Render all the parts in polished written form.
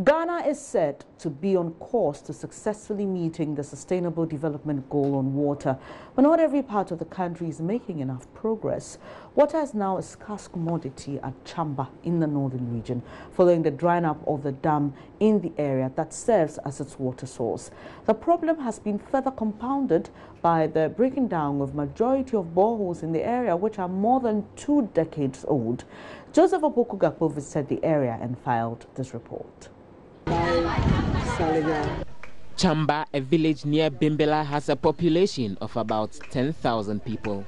Ghana is said to be on course to successfully meeting the Sustainable Development Goal on water, but not every part of the country is making enough progress. Water is now a scarce commodity at Chamba in the northern region, following the drying up of the dam in the area that serves as its water source. The problem has been further compounded by the breaking down of majority of boreholes in the area, which are more than 2 decades old. Joseph Opoku-Gakpo visited the area and filed this report. Chamba, a village near Bimbela, has a population of about 10,000 people.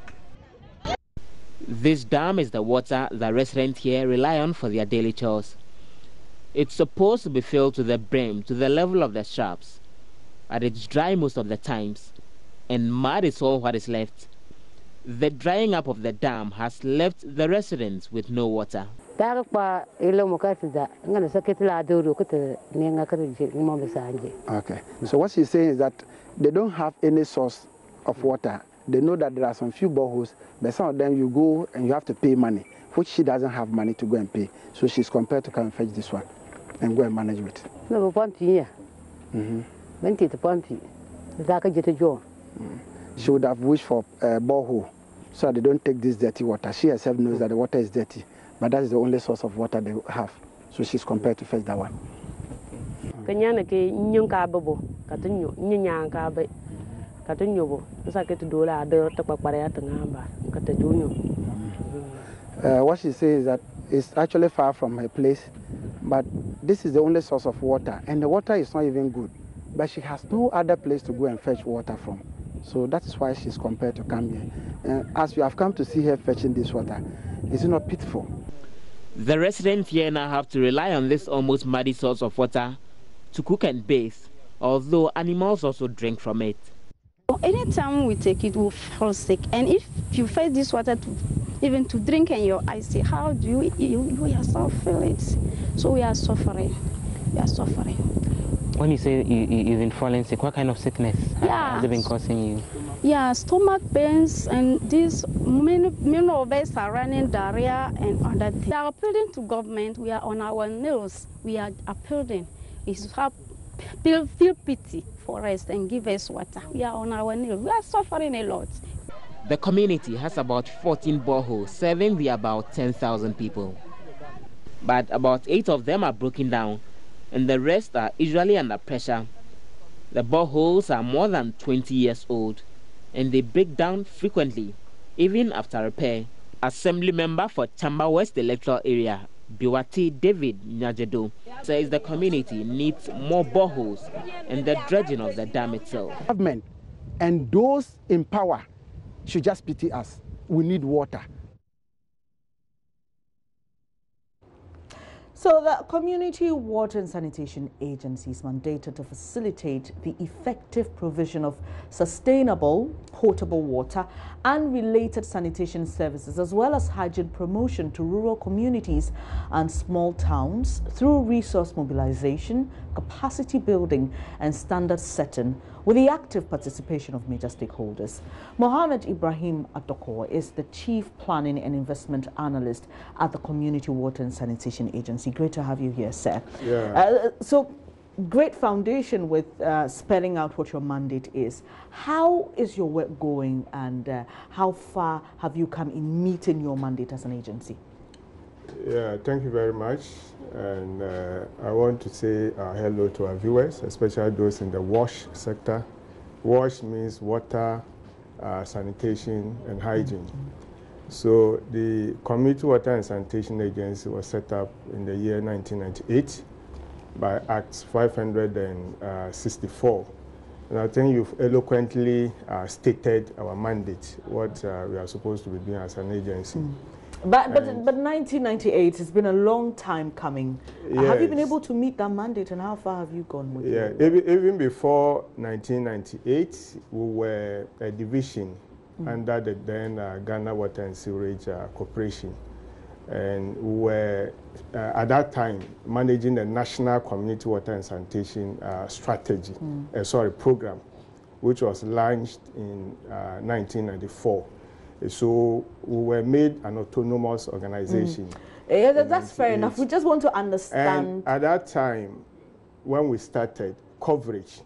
This dam is the water the residents here rely on for their daily chores. It's supposed to be filled to the brim, to the level of the shafts, but it's dry most of the times, and mud is all what is left. The drying up of the dam has left the residents with no water. Okay, so what she's saying is that they don't have any source of water. They know that there are some few boreholes, but some of them you go and you have to pay money, which she doesn't have money to go and pay. So she's compelled to come and fetch this one and go and manage it. She would have wished for a borehole so that they don't take this dirty water. She herself knows that the water is dirty, but that is the only source of water they have. So she's compelled to fetch that one. What she says is that it's actually far from her place, but this is the only source of water, and the water is not even good. But she has no other place to go and fetch water from. So that is why she's compelled to come here. As we have come to see her fetching this water, is it not pitiful? The residents here now have to rely on this almost muddy source of water to cook and bathe, although animals also drink from it. Anytime we take it, we'll fall sick. And if you face this water even to drink and your eyes see, how do you yourself feel it? So we are suffering. We are suffering. When you say you've been falling sick, what kind of sickness has it been causing you? Yeah, stomach pains, and this many of us are running diarrhea and other things. We are appealing to government. We are on our knees. We are appealing. Feel pity for us and give us water. We are on our knees. We are suffering a lot. The community has about 14 boreholes serving the about 10,000 people. But about 8 of them are broken down, and the rest are usually under pressure. The boreholes are more than 20 years old, and they break down frequently, even after repair. Assembly member for Chamba West electoral area, Biwati David Nyajedo, says the community needs more boreholes and the dredging of the dam itself. Government and those in power should just pity us. We need water. So the Community Water and Sanitation Agency is mandated to facilitate the effective provision of sustainable, potable water and related sanitation services, as well as hygiene promotion to rural communities and small towns through resource mobilization, capacity building and standard setting, with the active participation of major stakeholders. Mohammed Ibrahim Atoko is the Chief Planning and Investment Analyst at the Community Water and Sanitation Agency. Great to have you here, sir. Yeah. So, great foundation with spelling out what your mandate is. How is your work going, and how far have you come in meeting your mandate as an agency? Yeah, thank you very much. And I want to say hello to our viewers, especially those in the WASH sector. WASH means water, sanitation, and hygiene. So the Community Water and Sanitation Agency was set up in the year 1998 by Act 564. And I think you've eloquently stated our mandate, what we are supposed to be doing as an agency. But 1998 has been a long time coming. Yes. Have you been able to meet that mandate, and how far have you gone with it? Even before 1998, we were a division under the then Ghana Water and Sewerage Corporation. And we were, at that time, managing the National Community Water and Sanitation Strategy, program, which was launched in 1994. So we were made an autonomous organization. Yeah, that's fair enough. We just want to understand. And at that time, when we started, coverage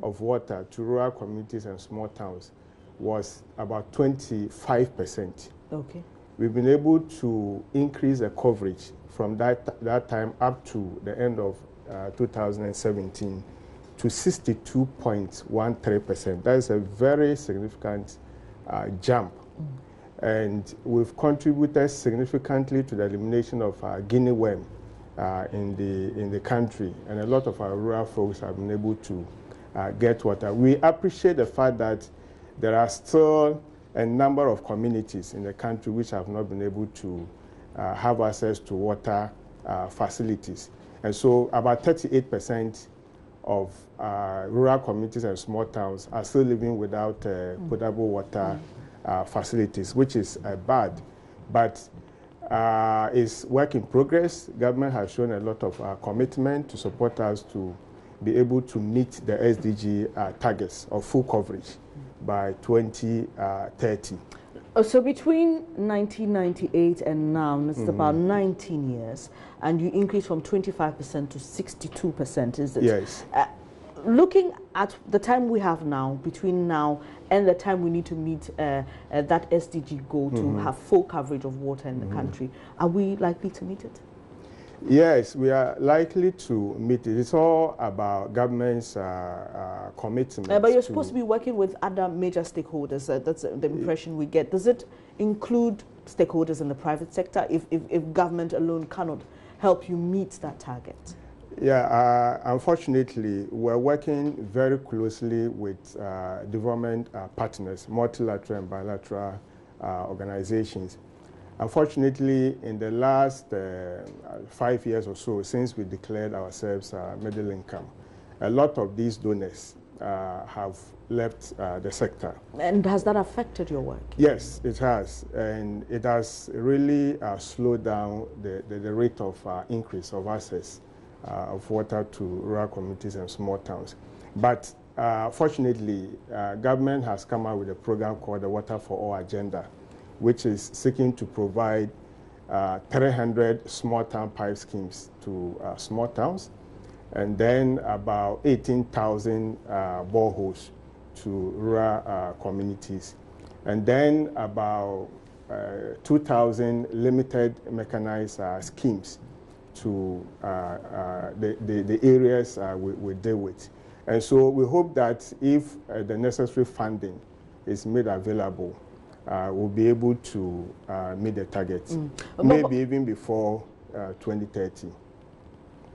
of water to rural communities and small towns was about 25%. Okay. We've been able to increase the coverage from that time up to the end of 2017 to 62.13%. That is a very significant jump. And we've contributed significantly to the elimination of guinea worm in the country. And a lot of our rural folks have been able to get water. We appreciate the fact that there are still a number of communities in the country which have not been able to have access to water facilities. And so about 38% of rural communities and small towns are still living without potable water facilities, which is bad. But it's work in progress. Government has shown a lot of commitment to support us to be able to meet the SDG targets of full coverage by 2030. So between 1998 and now, it's about 19 years, and you increase from 25% to 62%, is it? Yes. Looking at the time we have now, between now and the time we need to meet that SDG goal to have full coverage of water in the country, are we likely to meet it? Yes, we are likely to meet it. It's all about government's commitment. But you're supposed to be working with other major stakeholders. That's the impression we get. Does it include stakeholders in the private sector if government alone cannot help you meet that target? Yeah, unfortunately, we're working very closely with development partners, multilateral and bilateral organizations. Unfortunately, in the last 5 years or so, since we declared ourselves middle income, a lot of these donors have left the sector. And has that affected your work? Yes, it has. And it has really slowed down the rate of increase of access of water to rural communities and small towns. But fortunately, government has come out with a program called the Water for All Agenda, which is seeking to provide 300 small town pipe schemes to small towns, and then about 18,000 boreholes to rural communities, and then about 2,000 limited mechanized schemes to the areas we deal with. And so we hope that if the necessary funding is made available, we'll be able to meet the targets, maybe even before 2030.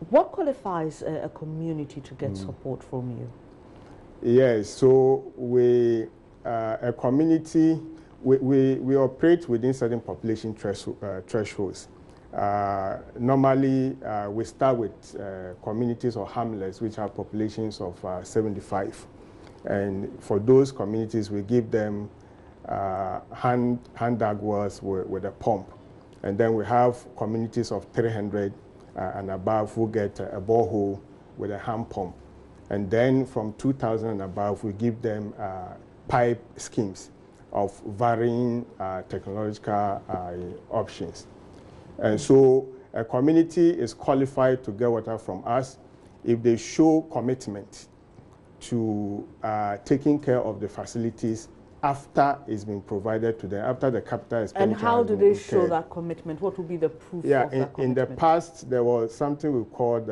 What qualifies a community to get support from you? Yes, so a community, we operate within certain population thresholds. Normally, we start with communities or hamlets which have populations of 75. And for those communities, we give them hand-dug wells with a pump. And then we have communities of 300 and above who get a borehole with a hand pump. And then from 2,000 and above, we give them pipe schemes of varying technological options. And so a community is qualified to get water from us if they show commitment to taking care of the facilities after it's been provided to them, after the capital expenditure. And how do they show that commitment? What will be the proof of that commitment? In the past, there was something we called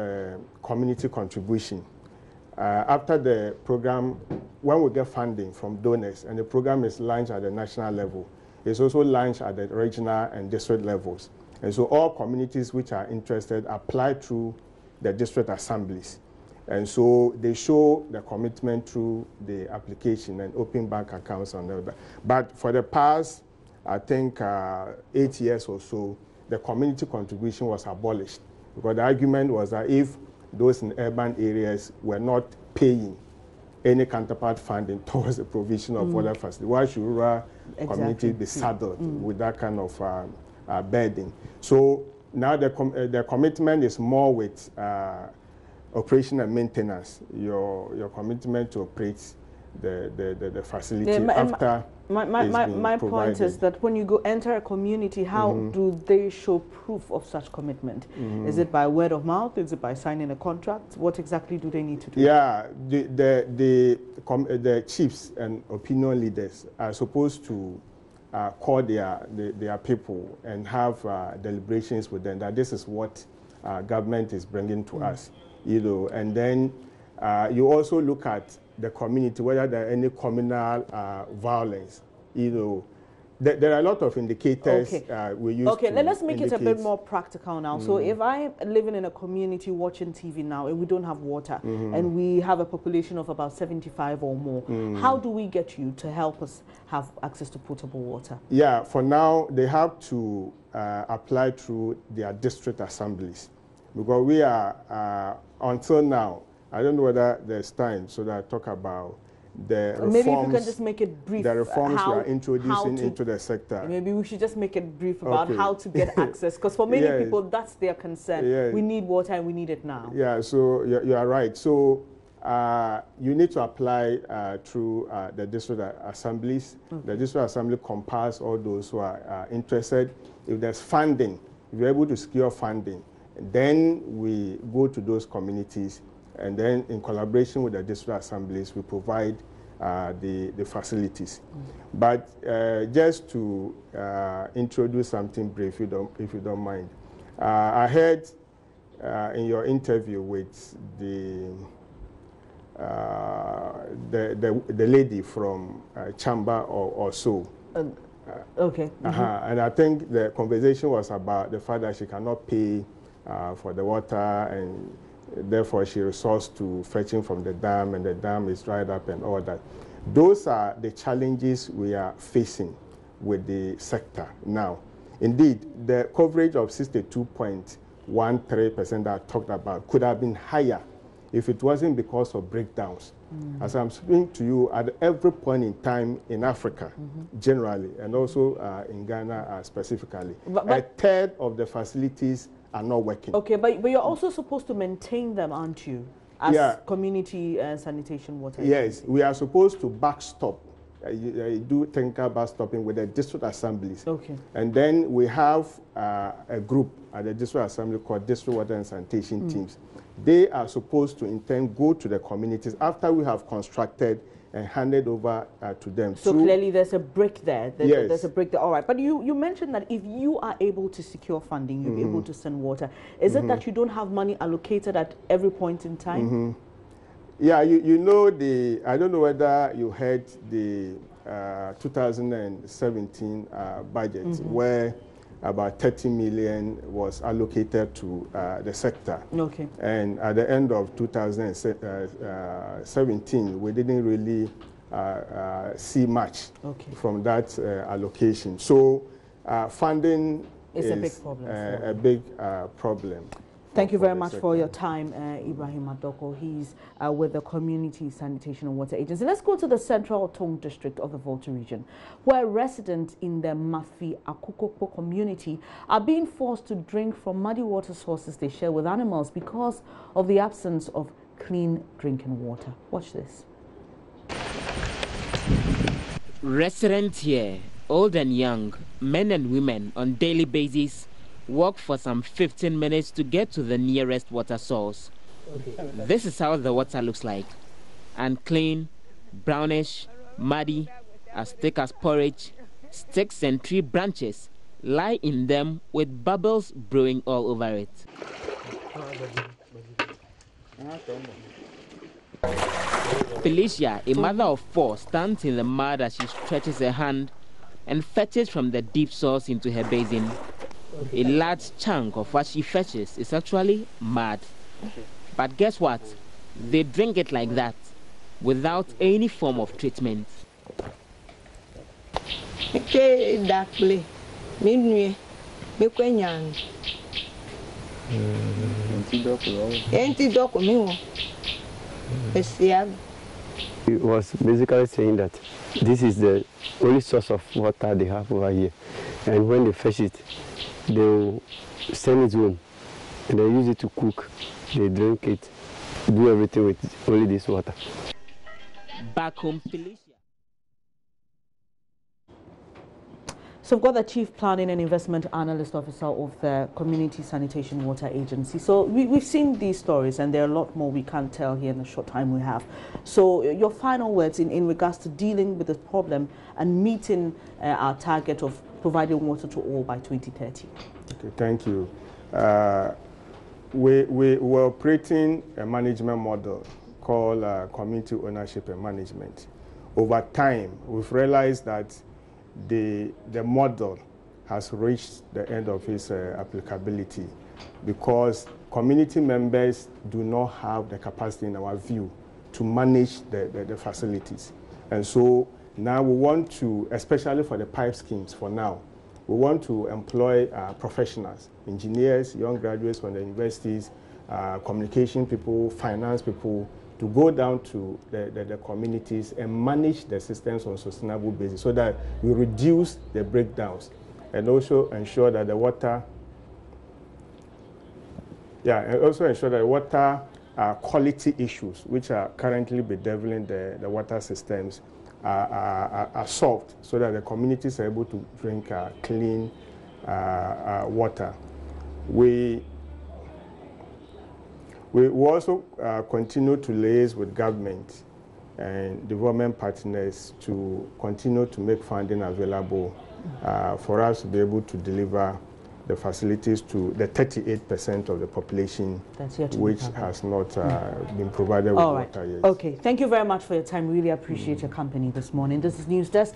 community contribution. After the program, when we get funding from donors, and the program is launched at the national level, it's also launched at the regional and district levels. And so all communities which are interested apply through the district assemblies. And so they show the commitment through the application and open bank accounts and all that. But for the past, I think, 8 years or so, the community contribution was abolished, because the argument was that if those in urban areas were not paying any counterpart funding towards the provision of water facilities, why should rural communities be saddled with that kind of burden? So now the commitment is more with operation and maintenance, your commitment to operate the facility after My point is that when you go enter a community, how do they show proof of such commitment? Is it by word of mouth? Is it by signing a contract? What exactly do they need to do? Yeah, the chiefs and opinion leaders are supposed to call their people and have deliberations with them that this is what government is bringing to us, you know, and then you also look at the community, whether there are any communal violence, you know. There are a lot of indicators we use. Okay, let's make it a bit more practical now. So if I'm living in a community watching TV now and we don't have water and we have a population of about 75 or more, how do we get you to help us have access to potable water? Yeah, for now, they have to apply through their district assemblies. Because we are, until now, I don't know whether there's time so that I talk about the reforms. Maybe if you can just make it brief. The reforms we are introducing into the sector. Maybe we should just make it brief about how to get access. Because for many people, that's their concern. We need water and we need it now. Yeah, so you are right. So you need to apply through the district assemblies. The district assembly compiles all those who are interested. If there's funding, if you're able to secure funding, then we go to those communities, and then in collaboration with the district assemblies, we provide the facilities. But just to introduce something brief, if you don't mind, I heard in your interview with the lady from Chamba or so. Okay. And I think the conversation was about the fact that she cannot pay for the water, and therefore she resorts to fetching from the dam, and the dam is dried up and all that. Those are the challenges we are facing with the sector now. Indeed, the coverage of 62.13% that I talked about could have been higher if it wasn't because of breakdowns. As I'm speaking to you, at every point in time in Africa, generally, and also in Ghana specifically, a third of the facilities are not working. Okay, but you're also supposed to maintain them, aren't you? As community sanitation water. Yes, we are supposed to backstop. Do technical backstopping with the district assemblies. Okay. And then we have a group at the district assembly called District Water and Sanitation Teams. They are supposed to in turn go to the communities after we have constructed and handed over to them. So clearly there's a break there. Yes. There's a break there. All right. But you mentioned that if you are able to secure funding, you're able to send water. Is it that you don't have money allocated at every point in time? Yeah, you know, I don't know whether you heard the 2017 budget where about 30 million was allocated to the sector. Okay. And at the end of 2017, we didn't really see much from that allocation. So funding is a big problem. Thank you very much for your time, Ibrahim Adoko. He's with the Community Sanitation and Water Agency. Let's go to the Central Tong District of the Volta region, where residents in the Mafi Akukokpo community are being forced to drink from muddy water sources they share with animals because of the absence of clean drinking water. Watch this. Residents here, old and young, men and women, on daily basis, walk for some 15 minutes to get to the nearest water source. This is how the water looks like. Unclean, brownish, muddy, as thick as porridge. Sticks and tree branches lie in them with bubbles brewing all over it. Felicia, a mother of 4, stands in the mud as she stretches her hand and fetches from the deep source into her basin. A large chunk of what she fetches is actually mud. But guess what? They drink it like that, without any form of treatment. He was basically saying that this is the only source of water they have over here. And when they fetch it, they'll send it home and they use it to cook. They drink it, do everything with only this water. Back home, Felicia. So we've got the Chief Planning and Investment Analyst Officer of the Community Sanitation Water Agency. So we've seen these stories, and there are a lot more we can't tell here in the short time we have. So your final words in regards to dealing with this problem and meeting our target of providing water to all by 2030. Okay, thank you. We're operating a management model called community ownership and management. Over time, we've realized that the model has reached the end of its applicability because community members do not have the capacity, in our view, to manage the facilities. And so now we want to, especially for the pipe schemes for now, we want to employ professionals, engineers, young graduates from the universities, communication people, finance people, to go down to the communities and manage the systems on a sustainable basis so that we reduce the breakdowns and also ensure that the water, quality issues which are currently bedeviling the water systems are solved so that the communities are able to drink clean water. We also continue to liaise with government and development partners to continue to make funding available for us to be able to deliver the facilities to the 38% of the population which has not been provided with water yet. Okay, thank you very much for your time. Really appreciate your company this morning. This is News Desk.